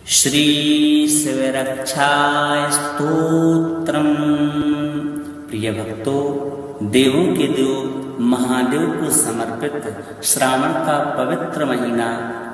श्री शिवरक्षाय स्तोत्रम्। प्रिय भक्तों, देवों के देव महादेव को समर्पित श्रावण का पवित्र महीना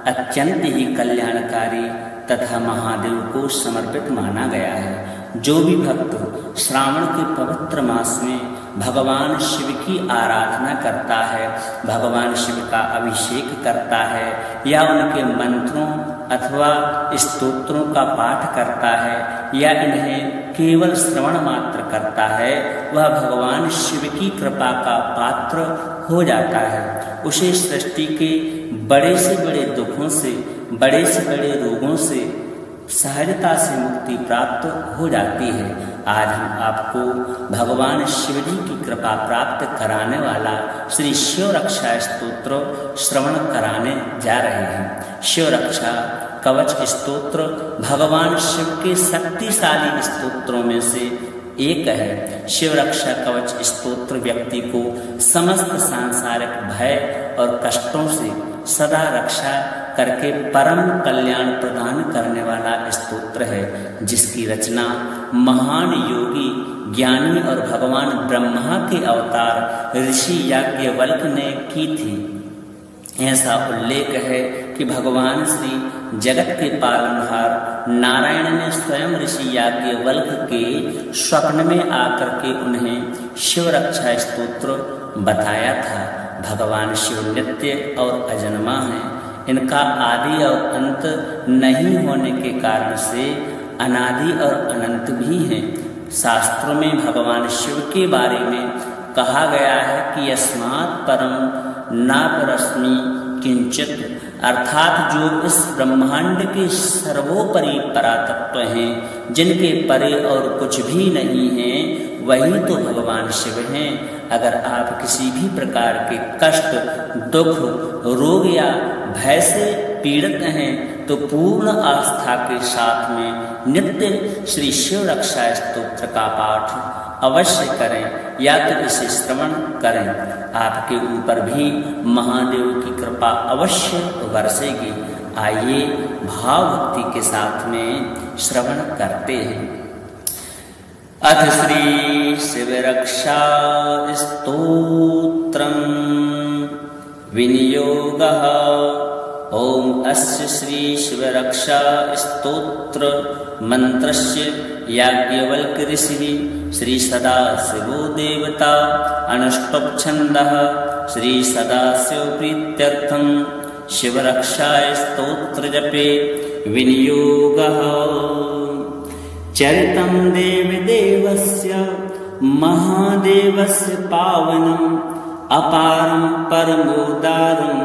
अत्यंत ही कल्याणकारी तथा महादेव को समर्पित माना गया है। जो भी भक्त श्रावण के पवित्र मास में भगवान शिव की आराधना करता है, भगवान शिव का अभिषेक करता है या उनके मंत्रों अथवा स्तोत्रों का पाठ करता है या इन्हें केवल श्रवण मात्र करता है, वह भगवान शिव की कृपा का पात्र हो जाता है। उसे सृष्टि के बड़े से बड़े दुखों से, बड़े से बड़े रोगों से सहजता से मुक्ति प्राप्त हो जाती है। आज हम आपको भगवान शिव जी की कृपा प्राप्त कराने वाला श्री शिव रक्षा स्तोत्र श्रवण कराने जा रहे हैं। शिव रक्षा कवच स्तोत्र भगवान शिव के शक्तिशाली स्तोत्रों में से एक है। शिव रक्षा कवच स्तोत्र व्यक्ति को समस्त सांसारिक भय और कष्टों से सदा रक्षा करके परम कल्याण प्रदान करने वाला स्तोत्र है, जिसकी रचना महान योगी, ज्ञानी और भगवान ब्रह्मा के अवतार ऋषि याज्ञवल्क्य ने की थी। ऐसा उल्लेख है कि भगवान श्री जगत के पालनहार नारायण ने स्वयं ऋषि याज्ञवल्क्य के स्वप्न में आकर के उन्हें शिव रक्षा स्तोत्र बताया था। भगवान शिव नित्य और अजन्मा हैं। इनका आदि और अंत नहीं होने के कारण से अनादि और अनंत भी हैं। शास्त्रों में भगवान शिव के बारे में कहा गया है कि यस्मात् परम नापरस्मि किंचित, अर्थात जो इस ब्रह्मांड के सर्वोपरि परातत्व हैं, जिनके परे और कुछ भी नहीं है, वही तो भगवान शिव हैं। अगर आप किसी भी प्रकार के कष्ट, दुख, रोग या भय से पीड़ित हैं तो पूर्ण आस्था के साथ में नित्य श्री शिव रक्षा स्तोत्र का पाठ अवश्य करें या तो इसे श्रवण करें। आपके ऊपर भी महादेव की कृपा अवश्य बरसेगी। आइए भाव भक्ति के साथ में श्रवण करते हैं। अथ श्री शिव रक्षा स्तोत्रम् विनियोगः। ओम अस्य श्री शिव रक्षा स्तोत्र मंत्रस्य याज्ञवल्क्य ऋषिः श्री सदाशिवो देवता अनुष्टुप् छन्दः श्री सदाशिव प्रीत्यर्थं शिव रक्षा स्तोत्र जपे विनियोगः। चरितं देवि देवस्य महादेवस्य पावनम् अपारं परमोदारं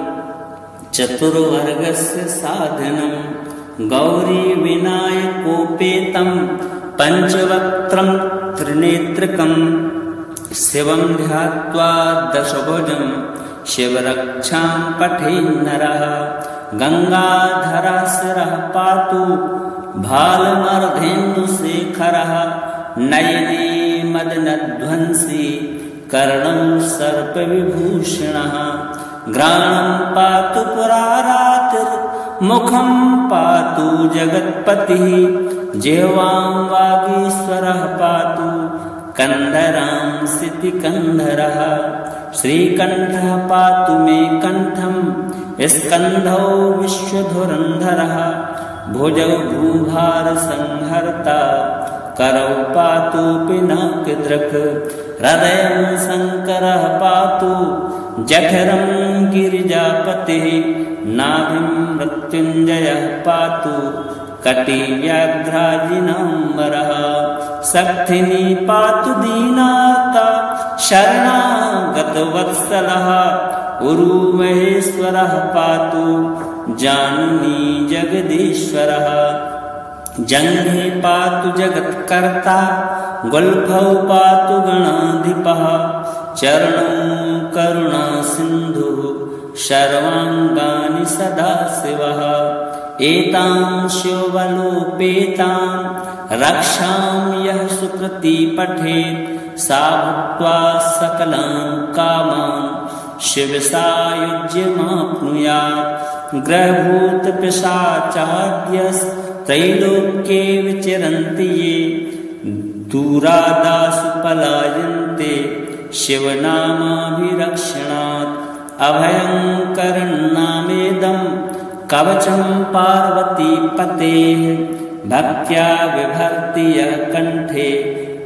चतुर्वर्गस्य साधनं गौरी विनायकोपेतं पंचवक्त्रं त्रिनेत्रकं शिवं ध्यात्वा दशभुजं शिवरक्षां पठेन्नरः। गंगाधराशिरः पातु भालमर्धेन्दुशेखरः नयने मदनध्वंसी कर्णं सर्पविभूषणः। घ्राणं पातु पुरारातिर्मुखं पातु जगत्पतिः जिह्वां वागीश्वरः पातु कंधरां सितिकंधरः। श्रीकंठः पातु मे कंठं स्कंधौ विश्वधुरंधरः। भुजौ भूभार संहर्ता करौ पातु पिनाकदृक्। हृदयं शंकरः पातु जठरं गिरिजापतिः। नाभिं मृत्युंजयः पातु कटी व्याघ्राजिनाम्बरः। शक्तिनी पातु दीनार्ता शरणागतवत्सलः। उरु महेश्वरः पातु जाननी जगदीश्वरः। जंघे पातु जगत्कर्ता गुल्फौ पातु गणाधिपः। चरणौ करुणा सिन्धुः सर्वाङ्गानि सदाशिवः। एतां शिवबलोपेतां रक्षां यः सुकृती पठेत् सा भुक्त्वा सकलान् कामान् शिवसायुज्यमाप्नुयात्। ग्रहभूतपिशाचाद्यस्त्रैलोक्ये विचरन्ति ये दूरादासु पलायन्ते शिवनामाभिरक्षणात् अभयङ्करन्नामेदं कवचं पार्वतीपतेः भक्त्या बिभर्ति यः कण्ठे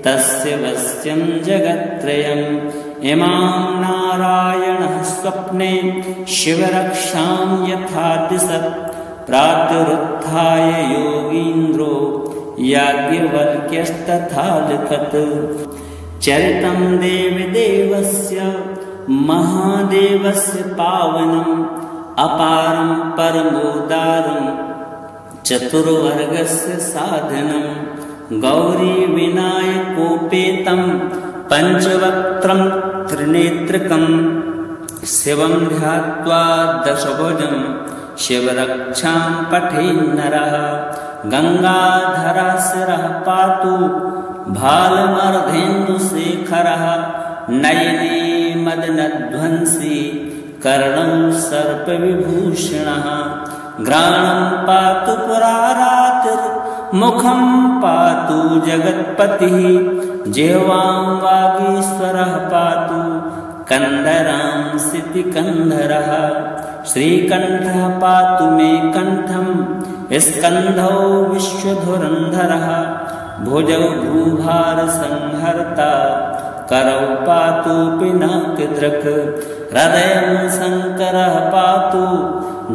तस्य वश्यं जगत्त्रयम् इमां नारायणः स्वप्ने शिवरक्षां यथा दिशत् प्रातरुत्थाय योगीन्द्रो याज्ञवल्क्यस्तथा लिखत् चरितं देवदेवस्य महादेवस्य पावनम् अपारं परमोदारं चतुर्वर्गस्य साधनं गौरीविनायकोपेतं पञ्चवक्त्रं त्रिनेत्रकं शिवं ध्यात्वा दशभुजं शिवरक्षां पठेन्नरः गङ्गाधराशिरः पातु भालमर्धेन्दुशेखरः नयने मदनध्वंसी कर्णं सर्पविभूषणः घ्राणं पातु पुरारातिर्मुखं पातु जगत्पतिः जिह्वां वागीश्वरः पातु कन्धरांसितिकन्धरः श्रीकण्ठः पातु मे कण्ठं स्कन्धौ विश्वधुरन्धरः भुजौ भूभारसंहर्ता करौ पातु पिनाकदृक् हृदयं शङ्करः पातु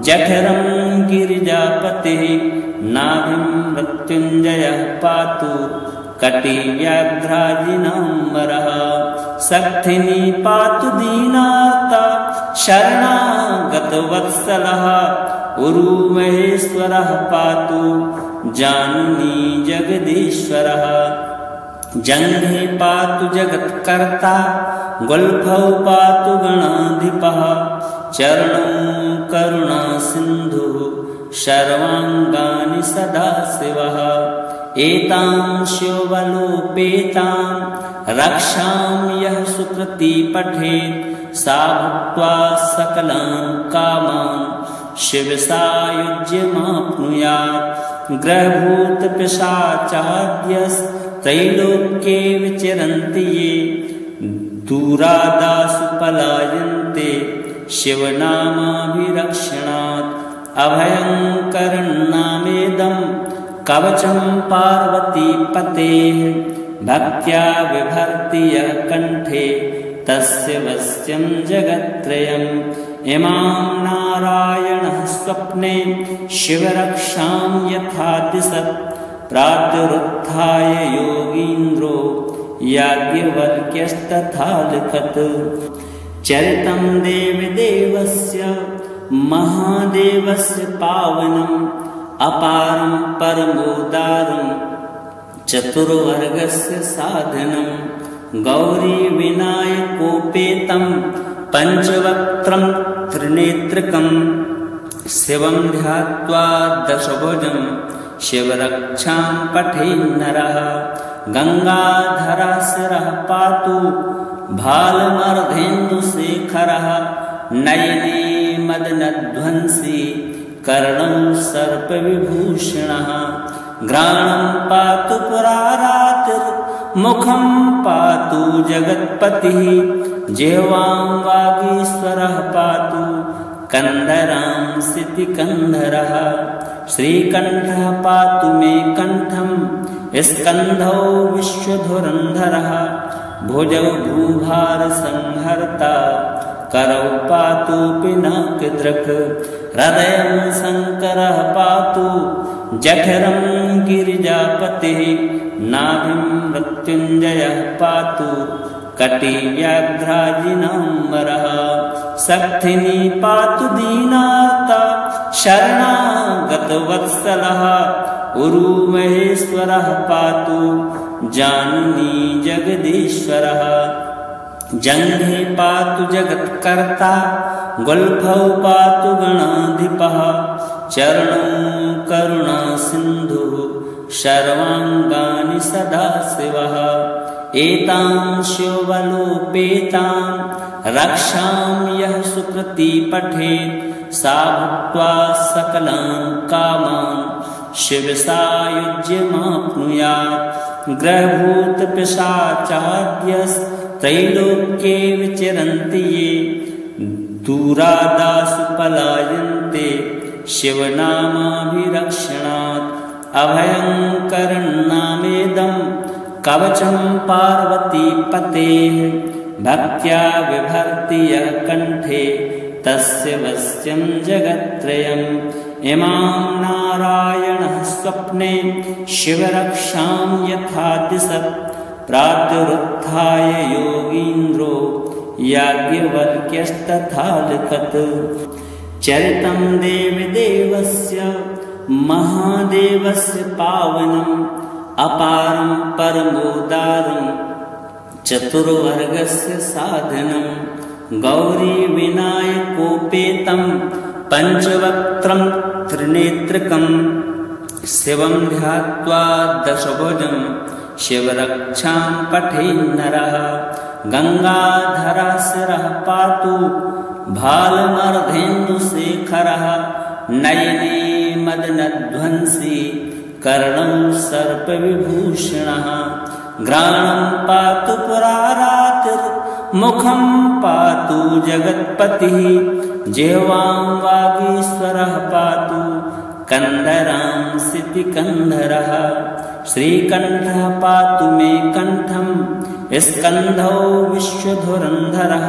जठरं गिरिजापतिः नाभिं मृत्युञ्जयः पातु कटिव्याघ्राजिनाम्बरः शक्तिनी पातु दीनार्ता शरणागतवत्सलः उरुमहेश्वरः पातु जाननी जगदीश्वरः जङ्घे पातु जगत्कर्ता गुल्फौ पातु गणाधिपः चरणं करुणासिन्धुः सर्वाङ्गानि सदाशिवः एतां शिवबलोपेतां रक्षां यः सुकृती पठेत् सा भुक्त्वा सकलान् कामान् शिवसायुज्यमाप्नुयात् ग्रहभूतपिशाचाद्यस्त्रैलोक्ये विचरन्ति ये दूरादासु पलायन्ते शिवनामाभिरक्षणात् अभयङ्करन्नामेदं कवचं पार्वतीपतेः भक्त्या बिभर्ति यः कण्ठे तस्य वश्यं जगत्त्रयम् इमां नारायणः स्वप्ने शिवरक्षां यथा दिशत् प्रातरुत्थाय योगीन्द्रो याज्ञवल्क्यस्तथा लिखत् चरितं देवदेवस्य महादेवस्य पावनम् अपारं परमोदारं चतुर्वर्गस्य साधनं गौरीविनायकोपेतं पञ्चवक्त्रं त्रिनेत्रकं शिवं ध्यात्वा दशभुजं शिवरक्षां पठेन्नरः गङ्गाधराशिरः पातु भालमर्धेन्दुशेखरः नयने मदनध्वंसी कर्णं सर्पविभूषणः घ्राणं पातु पुरारातिर्मुखं पातु जगत्पतिः जिह्वां वागीश्वरः पातु कन्धरांसितिकन्धरः श्रीकण्ठः पातु मे कण्ठं स्कन्धौ विश्वधुरन्धरः भुजौ भूभारसंहर्ता करौ पातु पिनाकदृक् हृदयं शङ्करः पातु जठरं गिरिजापतिः नाभिं मृत्युञ्जयः पातु कटिव्याघ्राजिनाम्बरः शक्तिनी पातु दीनार्ता शरणागतवत्सलः उरुमहेश्वरः पातु जाननी जगदीश्वरः जङ्घे पातु जगत्कर्ता गुल्फौ पातु गणाधिपः चरणं करुणासिन्धुः सर्वाङ्गानि सदाशिवः एतां शिवबलोपेतां रक्षां यः सुकृती पठेत् सा भुक्त्वा सकलान् कामान् शिवसायुज्यमाप्नुयात्। ग्रहभूतपिशाचाद्यस्त्रैलोक्ये विचरन्ति ये दूरादासु पलायन्ते शिवनामाभिरक्षणात्। अभयङ्करन्नामेदं कवचं पार्वतीपतेः भक्त्या बिभर्ति यः कण्ठे तस्य वश्यं जगत्त्रयम्। इमां नारायणः स्वप्ने शिवरक्षां यथा दिशत् प्रातरुत्थाय योगीन्द्रो याज्ञवल्क्यस्तथा लिखत्। चरितं देवदेवस्य महादेवस्य पावनम् अपारं परमोदारं चतुर्वर्गस्य साधनम्। गौरीविनायकोपेतं पञ्चवक्त्रं त्रिनेत्रकं शिवं ध्यात्वा दशभुजं शिवरक्षां पठेन्नरः। गङ्गाधराशिरः पातु भालमर्धेन्दुशेखरः नयने मदनध्वंसी कर्णं सर्पविभूषणः। घ्राणं पातु पुरारातिर्मुखं पातु जगत्पतिः जिह्वां वागीश्वरः पातु कन्धरांसितिकन्धरः। श्रीकण्ठः पातु मे कण्ठं स्कन्धौ विश्वधुरन्धरः।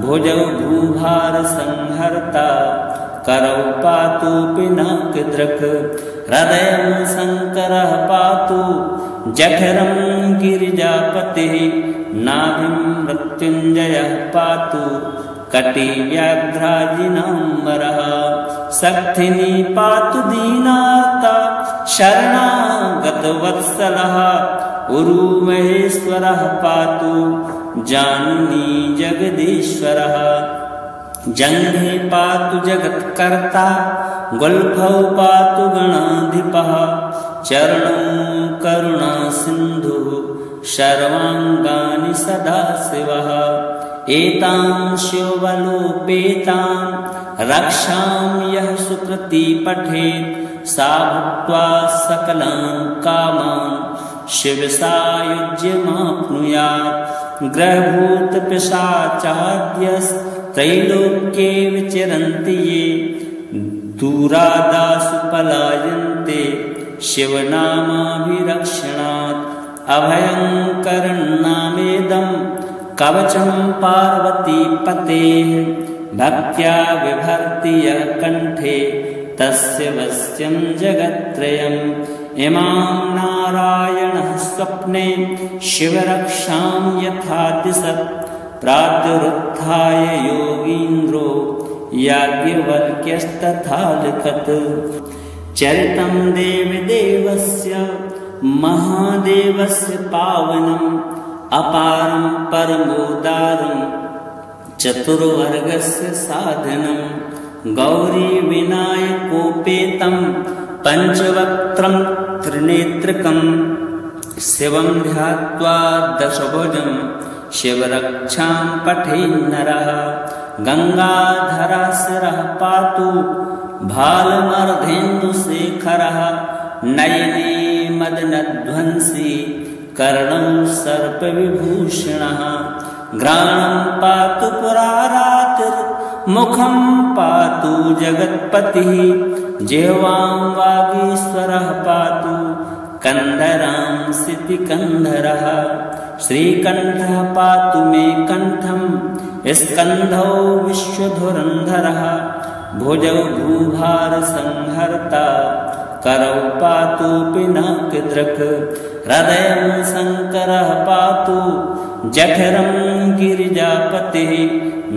भुजौ भूभारसंहर्ता करौ पातु पिनाकदृक्। हृदयं शङ्करः पातु जठरं गिरिजापतिः नाभिं मृत्युञ्जयः पातु कटिव्याघ्राजिनाम्बरः। शक्तिनी पातु दीनार्ता शरणागतवत्सलः। उरुमहेश्वरः पातु जाननी जगदीश्वरः। जङ्घे पातु जगत्कर्ता गुल्फौ पातु गणाधिपः। चरणौ करुणासिन्धुः सर्वाङ्गानि सदाशिवः। एतां शिवबलोपेतां रक्षां यः सुकृती पठेत् सा भुक्त्वा सकलान् कामान् शिवसायुज्यमाप्नुयात्। ग्रहभूतपिशाचाद्यस्त्रैलोक्ये विचरन्ति ये दूरादासु पलायन्ते शिवनामाभिरक्षणात्। अभयङ्करन्नामेदं कवचं पार्वतीपतेः भक्त्या बिभर्ति यः कण्ठे तस्य वश्यं जगत्त्रयम्। इमां नारायणः स्वप्ने शिवरक्षां यथा दिशत् प्रातरुत्थाय योगीन्द्रो याज्ञवल्क्यस्तथा लिखत्। चरितं देवदेवस्य महादेवस्य पावनम् अपारं परमोदारं चतुर्वर्गस्य साधनम्। गौरीविनायकोपेतं पञ्चवक्त्रं त्रिनेत्रकं शिवं ध्यात्वा दशभुजं शिवरक्षां पठेन्नरः। गङ्गाधराशिरः पातु भालमर्धेन्दुशेखरः नयने मदनध्वंसी कर्णं सर्पविभूषणः। घ्राणं पातु पुरारातिर्मुखं पातु जगत्पतिः जिह्वां वागीश्वरः पातु कन्धरांसितिकन्धरः। श्रीकण्ठः पातु मे कण्ठं स्कन्धौ विश्वधुरन्धरः। भुजौ भूभारसंहर्ता करौ पातु पिनाकदृक्। हृदयं शङ्करः पातु जठरं गिरिजापतिः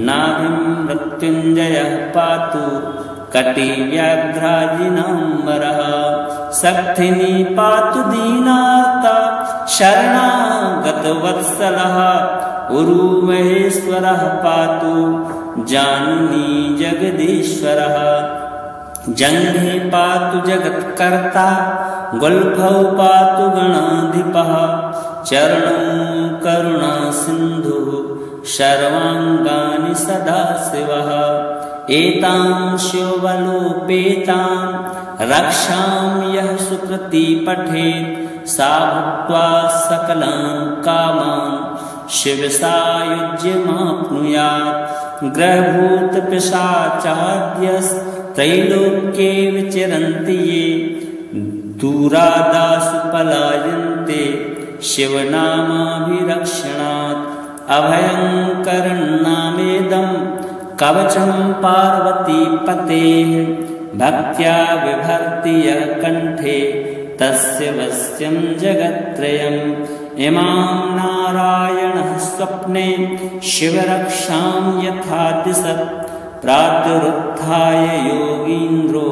नाभिं मृत्युञ्जयः पातु कटिव्याघ्राजिनाम्बरः। शक्तिनी पातु दीनार्ता शरणागतवत्सलः। उरुमहेश्वरः पातु जाननी जगदीश्वरः। जङ्घे पातु जगत्कर्ता गुल्फौ पातु गणाधिपः। चरणौ करुणासिन्धुः सर्वाङ्गानि सदाशिवः। एतां शिवबलोपेतां रक्षां यः सुकृती पठेत् सा भुक्त्वा सकलान् कामान् शिवसायुज्यमाप्नुयात्। ग्रहभूतपिशाचाद्यस्त्रैलोक्ये विचरन्ति ये दूरादासु पलायन्ते शिवनामाभिरक्षणात्। अभयङ्करन्नामेदं कवचं पार्वतीपतेः भक्त्या बिभर्ति यः कण्ठे तस्य वश्यं जगत्त्रयम्। इमां नारायणः स्वप्ने शिवरक्षां यथा दिशत् प्रातरुत्थाय योगीन्द्रो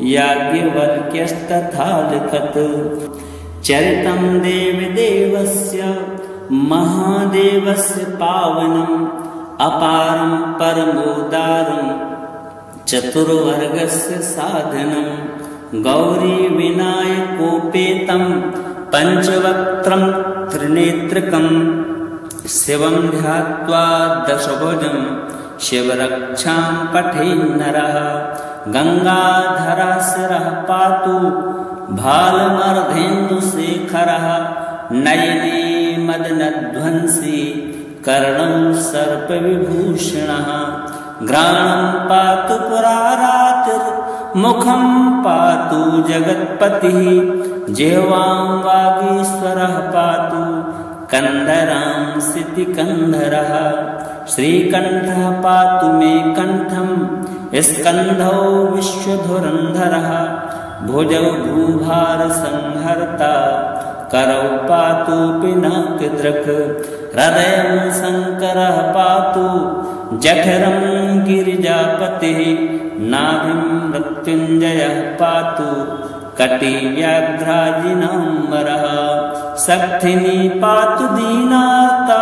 याज्ञवल्क्यस्तथा लिखत्। चरितं देवदेवस्य महादेवस्य पावनम् अपारं परमोदारं चतुर्वर्गस्य साधनं। गौरीविनायकोपेतं पञ्चवक्त्रं त्रिनेत्रकं शिवं ध्यात्वा दशभुजं शिवरक्षां पठेन्नरः। गङ्गाधराशिरः पातु भालमर्धेन्दुशेखरः नयने मदनध्वंसी कर्णं सर्पविभूषणः। घ्राणं पातु पुरारातिर्मुखं पातु जगत्पतिः जिह्वां वागीश्वरः पातु कन्धरांसितिकन्धरः। श्रीकण्ठः पातु मे कण्ठं स्कन्धौ विश्वधुरन्धरः। भुजौ भूभारसंहर्ता करौ पातु पिनाकदृक्। हृदयं शङ्करः पातु जठरं गिरिजापतिः। नाभिं मृत्युञ्जयः पातु कटिव्याघ्राजिनाम्बरः। शक्तिनी पातु दीनार्ता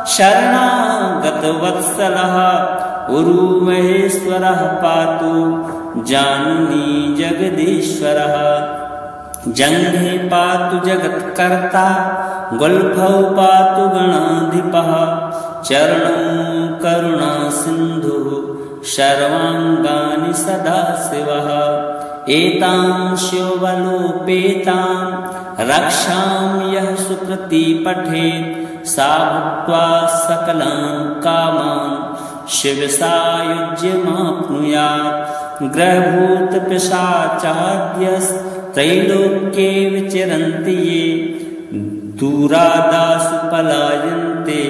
शरणागतवत्सलः। उरुमहेश्वरः पातु जाननी जगदीश्वरः। जङ्घे पातु जगत्कर्ता गुल्फौ पातु गणाधिपः। चरणौ करुणासिन्धुः सर्वाङ्गानि सदाशिवः। एतां शिवबलोपेतां रक्षां यः सुकृती पठेत् सा भुक्त्वा सकलान् कामान् शिवसायुज्यमाप्नुयात्। ग्रहभूतपिशाचाद्यस्त्रैलोक्ये विचरन्ति ये दूरादासु पलायन्ते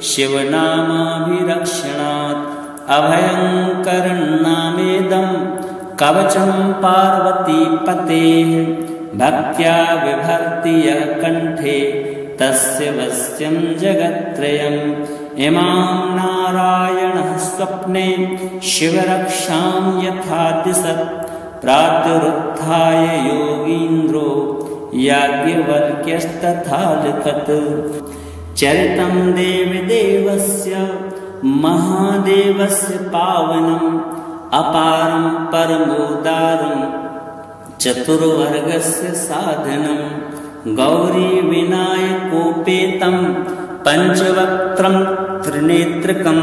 शिवनामाभिरक्षणात्। अभयङ्करन्नामेदं कवचं पार्वतीपतेः भक्त्या बिभर्ति यः कण्ठे तस्य वश्यं जगत्त्रयम्। इमां नारायणः स्वप्ने शिवरक्षां यथा दिशत् प्रातरुत्थाय योगीन्द्रो याज्ञवल्क्यस्तथा लिखत्। चरितं देवदेवस्य महादेवस्य पावनम् अपारं परमोदारं चतुर्वर्गस्य साधनं। गौरीविनायकोपेतं पञ्चवक्त्रं त्रिनेत्रकं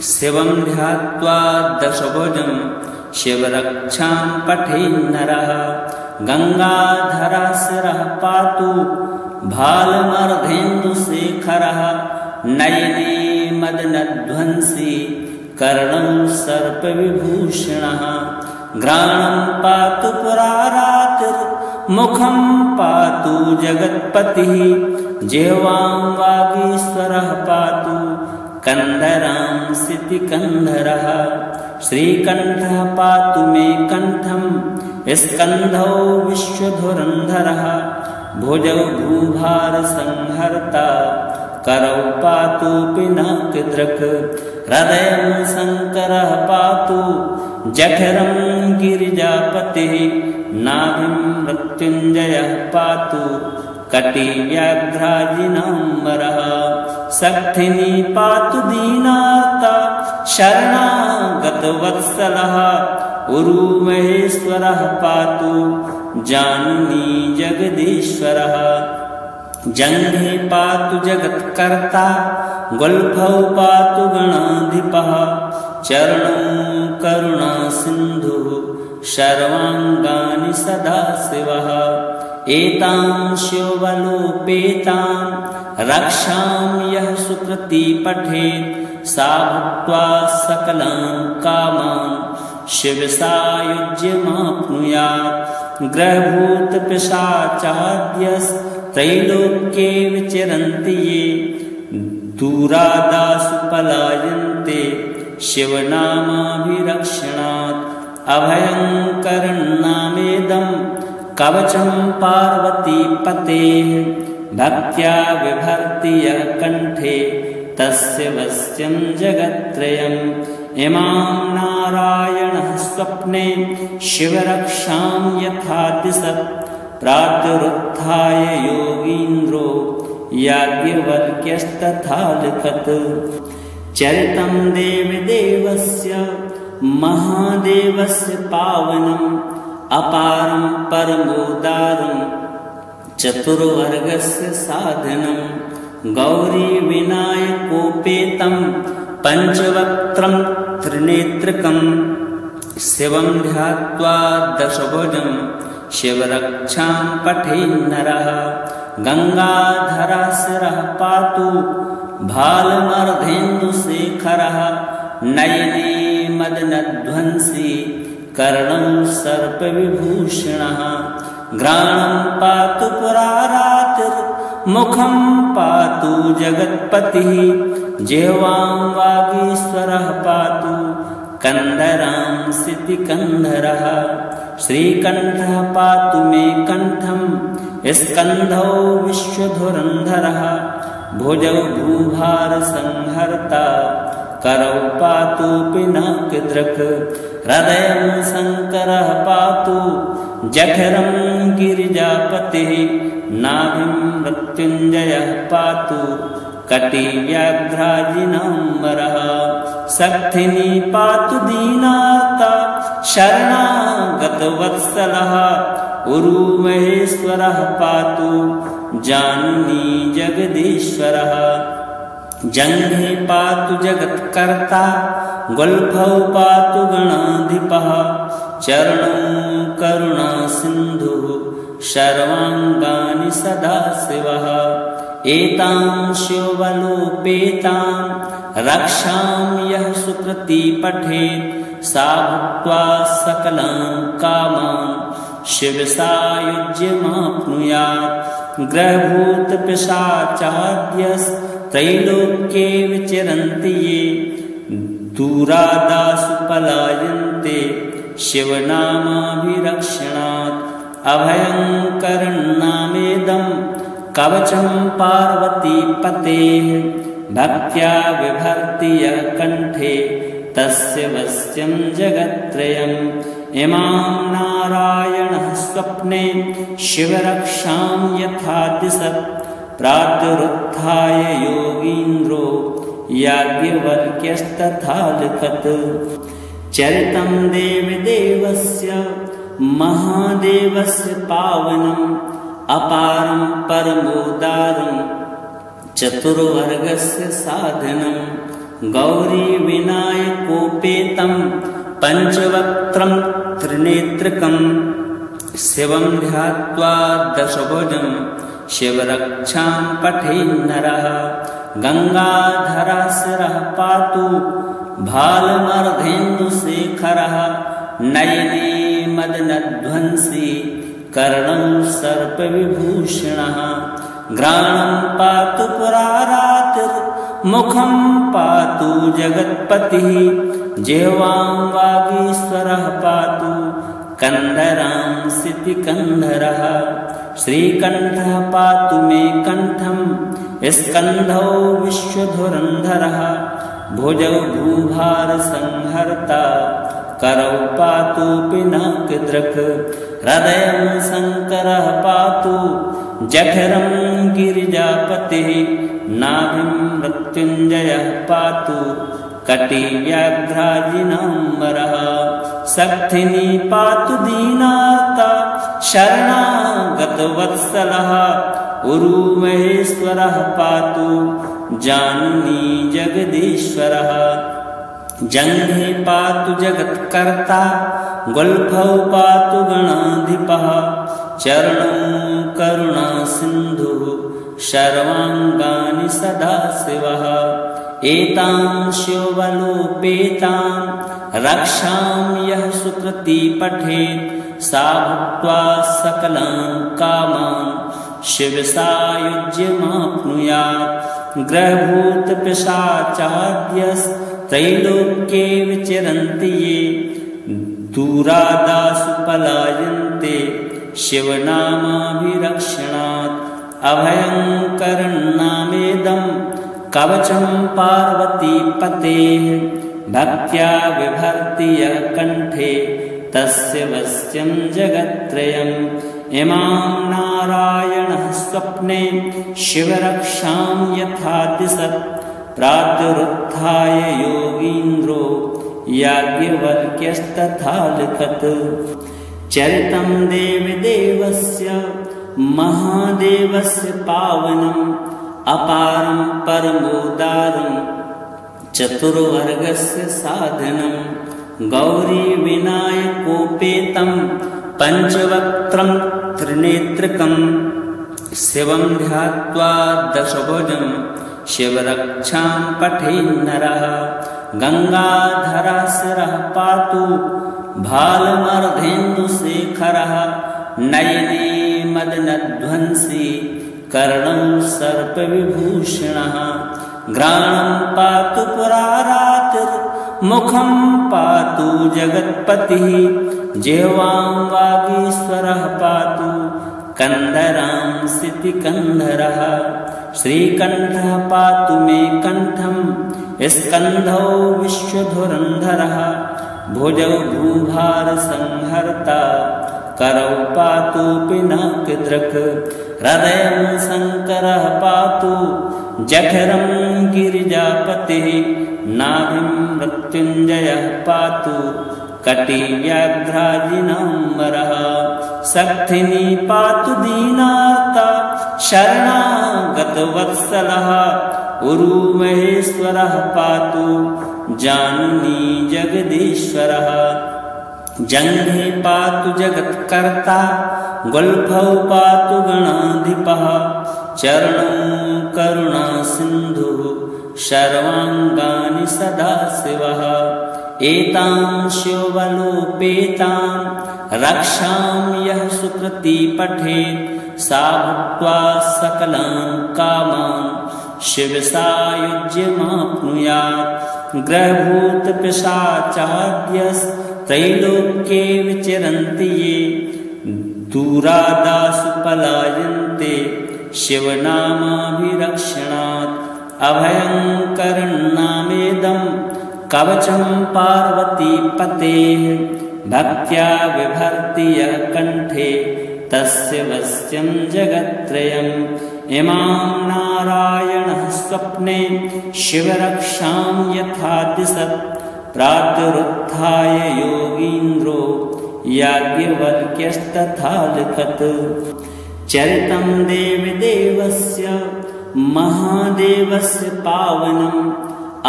शिवं ध्यात्वा दशभुजं शिवरक्षां पठेन्नरः। गङ्गाधराशिरः पातु भालमर्धेन्दुशेखरः नयने मदनध्वंसी कर्णं सर्पविभूषणः। घ्राणं पातु पुरारातिर्मुखं पातु जगत्पतिः जिह्वां वागीश्वरः पातु कन्धरांसितिकन्धरः। श्रीकण्ठः पातु मे कण्ठं स्कन्धौ विश्वधुरन्धरः। भुजौ भूभारसंहर्ता करौ पातु पिनाकदृक्। हृदयं शङ्करः पातु जठरं गिरिजापतिः। नाभिं मृत्युञ्जयः पातु कटिव्याघ्राजिनाम्बरः। शक्तिनी पातु दीनार्ता शरणागतवत्सलः। उरुमहेश्वरः पातु जाननी जगदीश्वरः। जङ्घे पातु जगत्कर्ता गुल्फौ पातु गणाधिपः। चरणं करुणासिन्धुः सर्वाङ्गानि सदाशिवः एतां शिवबलोपेतां रक्षां यः सुकृती पठेत् सा भुक्त्वा सकलान् कामान् शिवसायुज्यमाप्नुयात् ग्रहभूतपिशाचाद्यस्त्रैलोक्ये विचरन्ति ये दूरादासु पलायन्ते शिवनामाभिरक्षणात् अभयङ्करन्नामेदं कवचं पार्वतीपतेः भक्त्या बिभर्ति यः कण्ठे तस्य वश्यं जगत्त्रयम् इमां नारायणः स्वप्ने शिवरक्षां यथा दिशत् प्रातरुत्थाय योगीन्द्रो याज्ञवल्क्यस्तथा लिखत् चरितं देवदेवस्य महादेवस्य पावनम् अपारं परमोदारं चतुर्वर्गस्य साधनं गौरीविनायकोपेतं पञ्चवक्त्रं त्रिनेत्रकं शिवं ध्यात्वा दशभुजं शिवरक्षां पठेन्नरः गङ्गाधराशिरः पातु भालमर्धेन्दुशेखरः नयने मदनध्वंसी कर्णं सर्पविभूषणः घ्राणं पातु पुरारातिर्मुखं पातु जगत्पतिः जिह्वां वागीश्वरः पातु कन्धरांसितिकन्धरः श्रीकण्ठः पातु मे कण्ठं स्कन्धौ विश्वधुरन्धरः भुजौ भूभारसंहर्ता करौ पातु पिनाकदृक् हृदयं शङ्करः पातु जठरं गिरिजापतिः नाभिं मृत्युञ्जयः पातु कटिव्याघ्राजिनाम्बरः शक्तिनी पातु दीनार्ता शरणागतवत्सलः उरुमहेश्वरः पातु जाननी जगदीश्वरः जङ्घे पातु जगत्कर्ता गुल्फौ पातु गणाधिपः चरणं करुणासिन्धुः सर्वाङ्गानि सदाशिवः एतां शिवबलोपेतां रक्षां यः सुकृती पठेत् सा भुक्त्वा सकलान् कामान् शिवसायुज्यमाप्नुयात् ग्रहभूतपिशाचाद्यस्त्रैलोक्ये विचरन्ति ये दूरादासु पलायन्ते शिवनामाभिरक्षणात् अभयङ्करन्नामेदं कवचं पार्वतीपतेः भक्त्या बिभर्ति यः कण्ठे तस्य वश्यं जगत्त्रयम् इमां नारायणः स्वप्ने शिवरक्षां यथा दिशत् प्रातरुत्थाय योगीन्द्रो याज्ञवल्क्यस्तथा लिखत् चरितं देवदेवस्य महादेवस्य पावनम् अपारं परमोदारं चतुर्वर्गस्य साधनं गौरीविनायकोपेतं पञ्चवक्त्रं त्रिनेत्रकं शिवं ध्यात्वा दशभुजं शिवरक्षां पठेन्नरः गङ्गाधराशिरः पातु भालमर्धेन्दुशेखरः नयने मदनध्वंसी कर्णं सर्पविभूषणः घ्राणं पातु पुरारातिर्मुखं पातु जगत्पतिः जिह्वां वागीश्वरः पातु कन्धरांसितिकन्धरः श्रीकण्ठः पातु मे कण्ठं स्कन्धौ विश्वधुरन्धरः भुजौ भूभारसंहर्ता करौ पातु पिनाकदृक् हृदयं शङ्करः पातु जठरं गिरिजापतिः नाभिं मृत्युञ्जयः पातु कटिव्याघ्राजिनाम्बरः शक्तिनी पातु दीनार्ता शरणागतवत्सलः उरुमहेश्वरः पातु जाननी जगदीश्वरः जङ्घे पातु जगत्कर्ता गुल्फौ पातु गणाधिपः चरणौ करुणासिन्धुः सर्वाङ्गानि सदाशिवः एतां शिवबलोपेतां रक्षां यः सुकृती पठेत् सा भुक्त्वा सकलान् कामान् शिवसायुज्यमाप्नुयात् ग्रहभूतपिशाचाद्यस्त्रैलोक्ये विचरन्ति ये दूरादासु पलायन्ते शिवनामाभिरक्षणात् अभयङ्करन्नामेदं कवचं पार्वतीपतेः भक्त्या बिभर्ति यः कण्ठे तस्य वश्यं जगत्त्रयम् इमां नारायणः स्वप्ने शिवरक्षां यथा दिशत् प्रातरुत्थाय योगीन्द्रो याज्ञवल्क्यस्तथा लिखत् चरितं देवदेवस्य महादेवस्य पावनम् अपारं परमोदारं चतुर्वर्गस्य साधनं गौरीविनायकोपेतं पञ्चवक्त्रं त्रिनेत्रकं शिवं ध्यात्वा दशभुजं शिवरक्षां पठेन्नरः गङ्गाधराशिरः पातु भालमर्धेन्दुशेखरः नयने मदनध्वंसी कर्णं सर्पविभूषणः घ्राणं पातु पुरारातिर्मुखं पातु जगत्पतिः जिह्वां वागीश्वरः पातु कन्धरांसितिकन्धरः श्रीकण्ठः पातु मे कण्ठं स्कन्धौ विश्वधुरन्धरः भुजौ भूभारसंहर्ता करौ पातु पिनाकदृक् हृदयं शङ्करः पातु जठरं गिरिजापतिः नाभिं मृत्युञ्जयः पातु कटिव्याघ्राजिनाम्बरः शक्तिनी पातु दीनार्ता शरणागतवत्सलः उरुमहेश्वरः पातु जाननी जगदीश्वरः जङ्घे पातु जगत्कर्ता गुल्फौ पातु गणाधिपः चरणौ करुणासिन्धुः सर्वाङ्गानि सदाशिवः एतां शिवबलोपेतां रक्षां यः सुकृती पठेत् सा भुक्त्वा सकलान् कामान् शिवसायुज्यमाप्नुयात् ग्रहभूतपिशाचाद्यस्त्रैलोक्ये विचरन्ति ये दूरादासु पलायन्ते शिवनामाभिरक्षणात् अभयङ्करन्नामेदं कवचं पार्वतीपतेः भक्त्या बिभर्ति यः कण्ठे तस्य वश्यं जगत्त्रयम् इमां नारायणः स्वप्ने शिवरक्षां यथा दिशत् प्रातरुत्थाय योगीन्द्रो याज्ञवल्क्यस्तथा लिखत् चरितं देवदेवस्य महादेवस्य पावनम्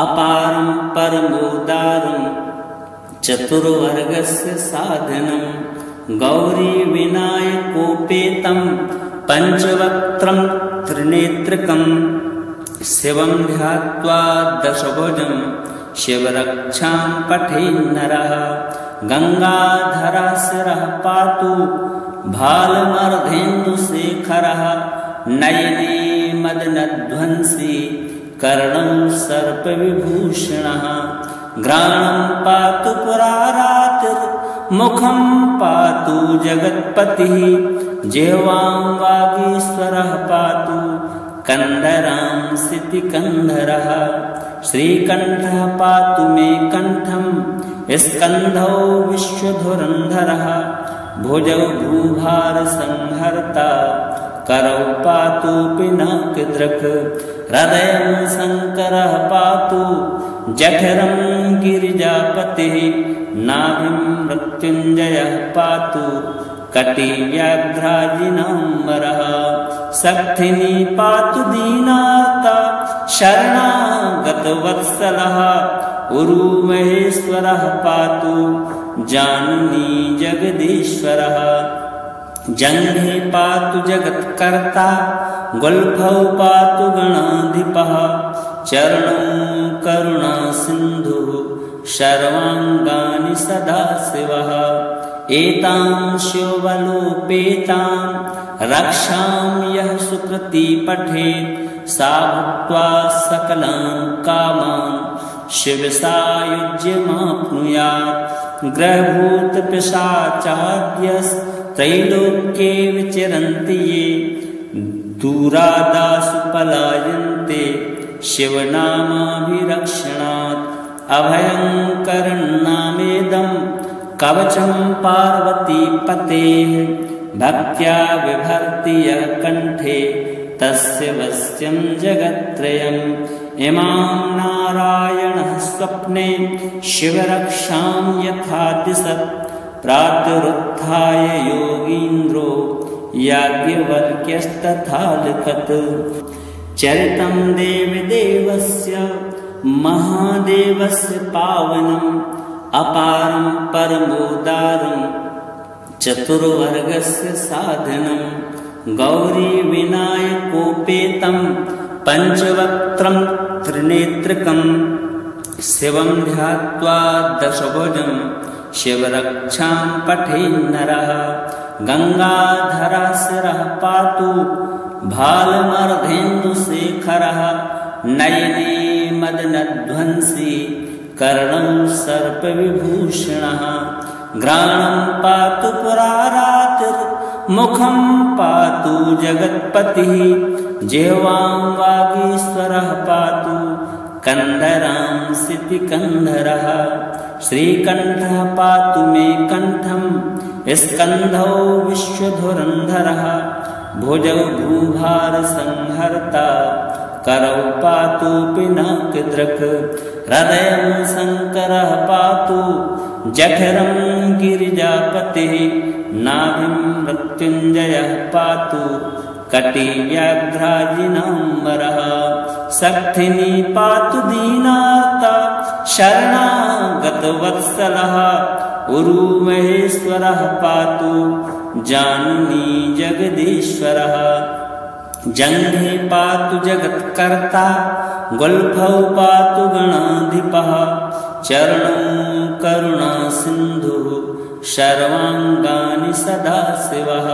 अपारं परमोदारं चतुर्वर्गस्य साधनं गौरीविनायकोपेतं पञ्चवक्त्रं त्रिनेत्रकं शिवं ध्यात्वा दशभुजं शिवरक्षां पठेन्नरः गङ्गाधराशिरः पातु भालमर्धेन्दुशेखरः नयने मदनध्वंसी कर्णं सर्पविभूषणः घ्राणं पातु पुरारातिर्मुखं पातु जगत्पतिः जिह्वां वागीश्वरः पातु कन्धरांसितिकन्धरः श्रीकण्ठः पातु मे कण्ठं स्कन्धौ विश्वधुरन्धरः भुजौ भूभारसंहर्ता करौ पातु पिनाकदृक् हृदयं शङ्करः पातु जठरं गिरिजापतिः नाभिं मृत्युञ्जयः पातु कटिव्याघ्राजिनाम्बरः शक्तिनी पातु दीनार्ता शरणागतवत्सलः उरुमहेश्वरः पातु जाननी जगदीश्वरः। जङ्घे पातु जगत्कर्ता गुल्फौ पातु गणाधिपः। चरणं करुणा सिन्धुः सर्वाङ्गानि सदाशिवः। एतां शिवबलोपेतां रक्षां यः सुकृती पठेत् सा भुक्त्वा सकलान् कामान् शिवसायुज्यमाप्नुयात्। ग्रहभूतपिशाचाद्यस्त्रैलोक्ये विचरन्ति ये दूरादासु पलायन्ते शिवनामाभिरक्षणात्। अभयङ्करन्नामेदं कवचं पार्वतीपतेः भक्त्या बिभर्ति यः कण्ठे तस्य वश्यं जगत्त्रयम्। इमां नारायणः स्वप्ने शिवरक्षां यथा दिशत् प्रातरुत्थाय योगीन्द्रो याज्ञवल्क्यस्तथा लिखत्। चरितं देवदेवस्य महादेवस्य पावनम् अपारं परमोदारं चतुर्वर्गस्य साधनं। गौरीविनायकोपेतं पञ्चवक्त्रं त्रिनेत्रकं शिवं ध्यात्वा दशभुजं शिवरक्षां पठेन्नरः। गङ्गाधराशिरः पातु भालमर्धेन्दुशेखरः। नयने मदनध्वंसी कर्णं सर्पविभूषणः। घ्राणं पातु पुरारातिर्मुखं पातु जगत्पतिः। जिह्वां वागीश्वरः पातु कन्धरां सितिकन्धरः। श्रीकण्ठः पातु मे कण्ठं स्कन्धौ विश्वधुरन्धरः। भुजौ भूभारसंहर्ता करौ पातु पिनाकदृक्। हृदयं शङ्करः पातु जठरं गिरिजापतिः। नाभिं मृत्युञ्जयः पातु कटिव्याघ्राजिनाम्बरः। शक्तिनी पातु दीनार्ता शरणागतवत्सलः। उरुमहेश्वरः पातु जाननी जगदीश्वरः। जङ्घे पातु जगत्कर्ता गुल्फौ पातु गणाधिपः। चरणं करुणा सिन्धुः सर्वाङ्गानि सदाशिवः।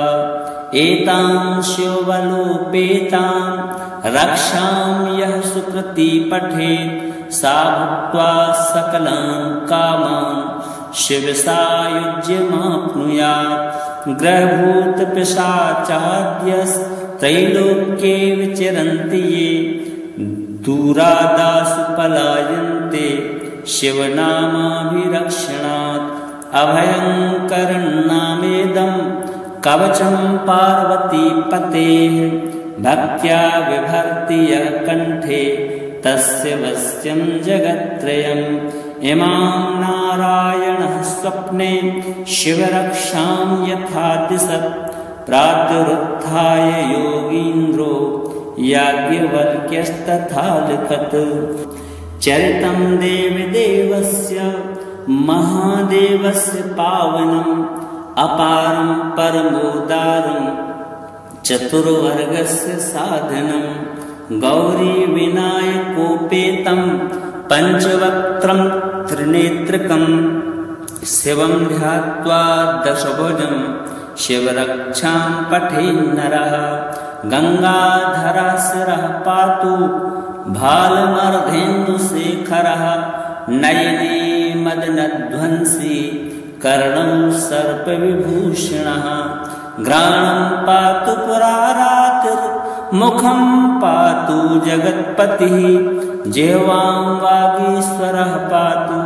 एतां शिवबलोपेतां रक्षां यः सुकृती पठेत् सा भुक्त्वा सकलान् कामान् शिवसायुज्यमाप्नुयात्। ग्रहभूतपिशाचाद्यस्त्रैलोक्ये विचरन्ति ये दूरादासु पलायन्ते शिवनामाभिरक्षणात्। अभयङ्करन्नामेदं कवचं पार्वतीपतेः भक्त्या बिभर्ति यः कण्ठे तस्य वश्यं जगत्त्रयम्। इमां नारायणः स्वप्ने शिवरक्षां यथा दिशत् प्रातरुत्थाय योगीन्द्रो याज्ञवल्क्यस्तथा लिखत्। चरितं देवदेवस्य महादेवस्य पावनम् अपारं परमोदारं चतुर्वर्गस्य साधनं। गौरीविनायकोपेतं पञ्चवक्त्रं त्रिनेत्रकं शिवं ध्यात्वा दशभुजं शिवरक्षां पठेन्नरः। गङ्गाधराशिरः पातु भालमर्धेन्दुशेखरः। नयने मदनध्वंसी कर्णं सर्पविभूषणः। घ्राणं पातु पुरारातिर्मुखं पातु जगत्पतिः। जिह्वां वागीश्वरः पातु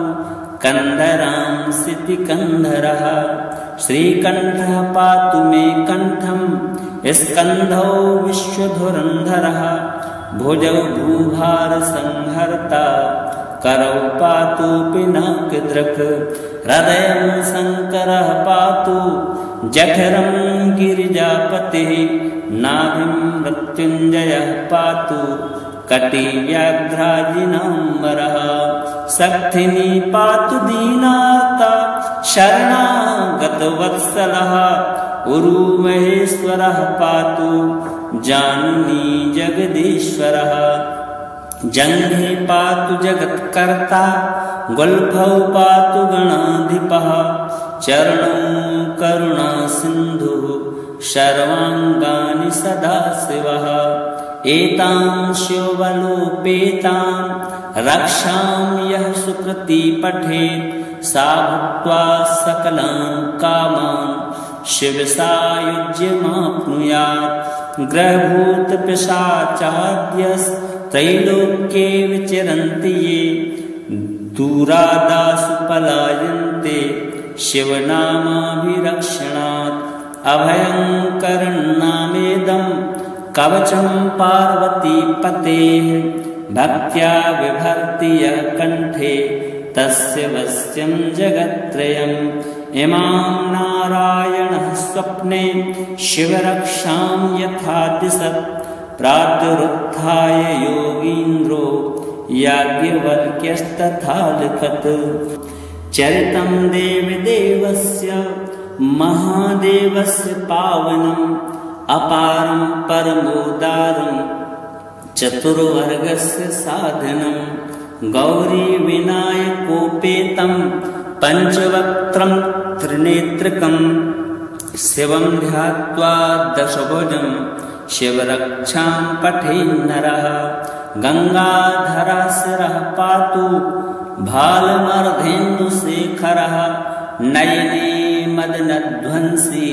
कन्धरां सितिकन्धरः। श्रीकण्ठः पातु मे कण्ठं स्कन्धौ विश्वधुरन्धरः। भुजौ भूभारसंहर्ता करौ पातु पिनाकदृक्। हृदयं शङ्करः पातु जठरं गिरिजापतिः। नाभिं मृत्युञ्जयः पातु कटिव्याघ्राजिनाम्बरः शक्तिनी पातु दीनार्ता शरणागतवत्सलः उरुमहेश्वरः पातु जाननी जगदीश्वरः जङ्घे पातु जगत्कर्ता गुल्फौ पातु गणाधिपः चरणौ करुणा सिन्धुः सर्वाङ्गानि सदाशिवः एतां शिवबलोपेतां रक्षां यः सुकृती पठेत् सा भुक्त्वा सकलान् कामान् शिवसायुज्यमाप्नुयात् ग्रहभूतपिशाचाद्यस्त्रैलोक्ये विचरन्ति ये दूरादासु पलायन्ते शिवनामाभिरक्षणात् अभयङ्करन्नामेदं कवचं पार्वतीपतेः भक्त्या बिभर्ति यः कण्ठे तस्य वश्यं जगत्त्रयम् इमां नारायणः स्वप्ने शिवरक्षां यथा दिशत् प्रातरुत्थाय योगीन्द्रो याज्ञवल्क्यस्तथा लिखत् चरितं देवदेवस्य महादेवस्य पावनम् अपारं परमोदारं चतुर्वर्गस्य साधनं गौरी विनायकोपेतं पञ्चवक्त्रं त्रिनेत्रकं शिवं ध्यात्वा दशभुजं शिवरक्षां पठेन्नरः गङ्गाधराशिरः पातु भालमर्धेन्दुशेखरः नयने मदनध्वंसी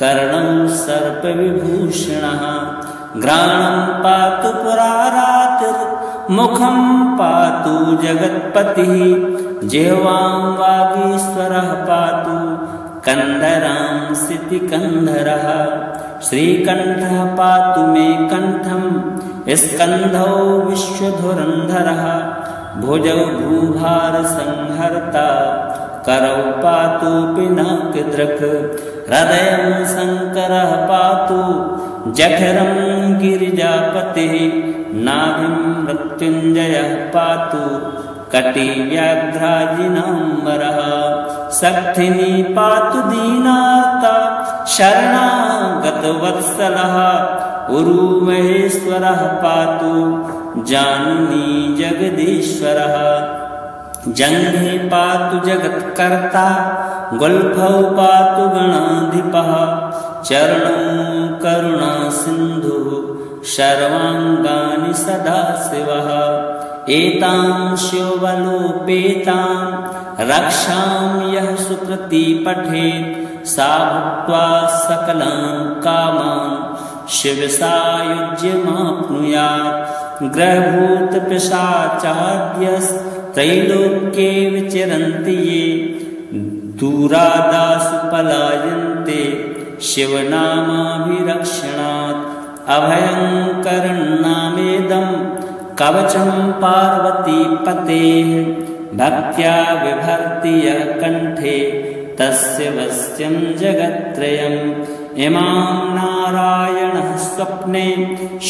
कर्णं सर्पविभूषणः घ्राणं पातु पुरारातिर्मुखं पातु जगत्पतिः जिह्वां वागीश्वरः पातु कन्धरां सितिकन्धरः श्रीकण्ठः पातु मे कण्ठं स्कन्धौ विश्वधुरन्धरः भुजौ भूभारसंहर्ता करौ पातु पिनाकदृक् हृदयं शङ्करः पातु जठरं गिरिजापतिः नाभिं मृत्युञ्जयः पातु कटिव्याघ्राजिनाम्बरः शक्तिनी पातु दीनार्ता शरणागतवत्सलः उरुमहेश्वरः पातु जाननी जगदीश्वरः जङ्घे पातु जगत्कर्ता गुल्फौ पातु गणाधिपः चरणौ करुणा सिन्धुः सर्वाङ्गानि सदाशिवः एतां शिवबलोपेतां रक्षां यः सुकृती पठेत् सा भुक्त्वा सकलान् कामान् शिवसायुज्यमाप्नुयात् ग्रहभूतपिशाचाद्यस्त्रैलोक्ये विचरन्ति ये दूरादासु पलायन्ते शिवनामाभिरक्षणात् अभयङ्करन्नामेदं कवचं पार्वतीपतेः भक्त्या बिभर्ति यः कण्ठे तस्य वश्यं जगत्त्रयम् इमां नारायणः स्वप्ने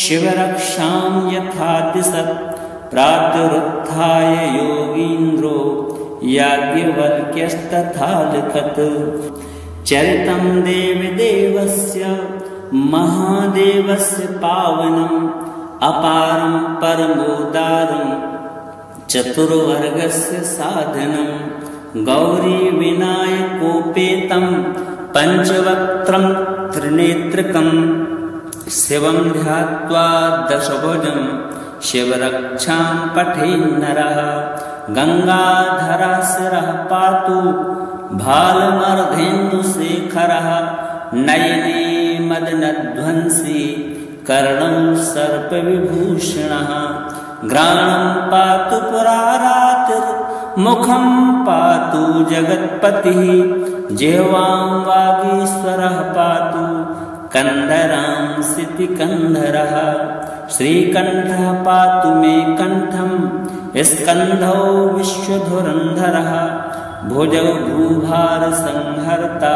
शिवरक्षां यथा दिशत् प्रातरुत्थाय योगीन्द्रो याज्ञवल्क्यस्तथा लिखत् चरितं देवदेवस्य महादेवस्य पावनम् अपारं परमोदारं चतुर्वर्गस्य साधनं गौरी विनायकोपेतं पञ्चवक्त्रं त्रिनेत्रकं शिवं ध्यात्वा दशभुजं शिवरक्षां पठेन्नरः गङ्गाधराशिरः पातु भालमर्धेन्दुशेखरः नयने मदनध्वंसी कर्णं सर्पविभूषणः घ्राणं पातु पुरारातिर्मुखं पातु जगत्पतिः जिह्वां वागीश्वरः पातु कन्धरां सितिकन्धरः श्रीकण्ठः पातु मे कण्ठं स्कन्धौ विश्वधुरन्धरः भुजौ भूभारसंहर्ता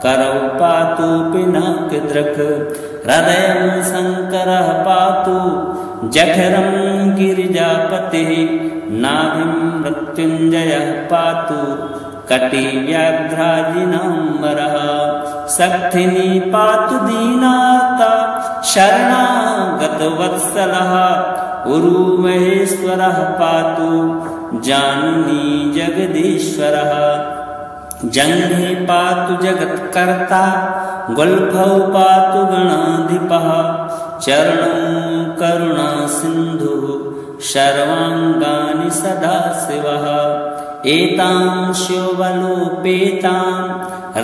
करौ पातु पिनाकदृक् हृदयं शङ्करः पातु जठरं गिरिजापतिः नाभिं मृत्युञ्जयः पातु कटिव्याघ्राजिनाम्बरः शक्तिनी पातु दीनार्ता शरणागतवत्सलः उरुमहेश्वरः पातु जाननी जगदीश्वरः जङ्घे पातु जगत्कर्ता गुल्फौ पातु गणाधिपः चरणं करुणासिन्धुः सर्वाङ्गानि सदाशिवः एतां शिवबलोपेतां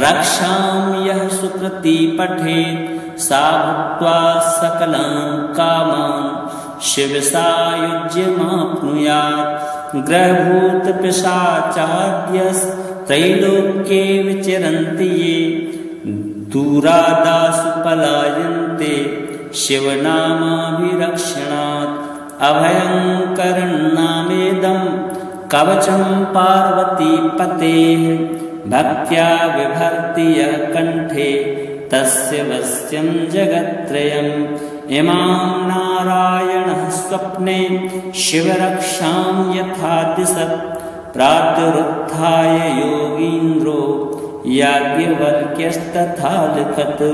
रक्षां यः सुकृती पठेत् सा भुक्त्वा सकलान् कामान् शिवसायुज्यमाप्नुयात् ग्रहभूतपिशाचाद्यस्त्रैलोक्ये विचरन्ति ये दूरादासु पलायन्ते शिवनामाभिरक्षणात् अभयङ्करन्नामेदं कवचं पार्वतीपतेः भक्त्या बिभर्ति यः कण्ठे तस्य वश्यं जगत्त्रयम् इमां नारायणः स्वप्ने शिवरक्षां यथा दिशत् प्रातरुत्थाय योगीन्द्रो याज्ञवल्क्यस्तथा लिखत्।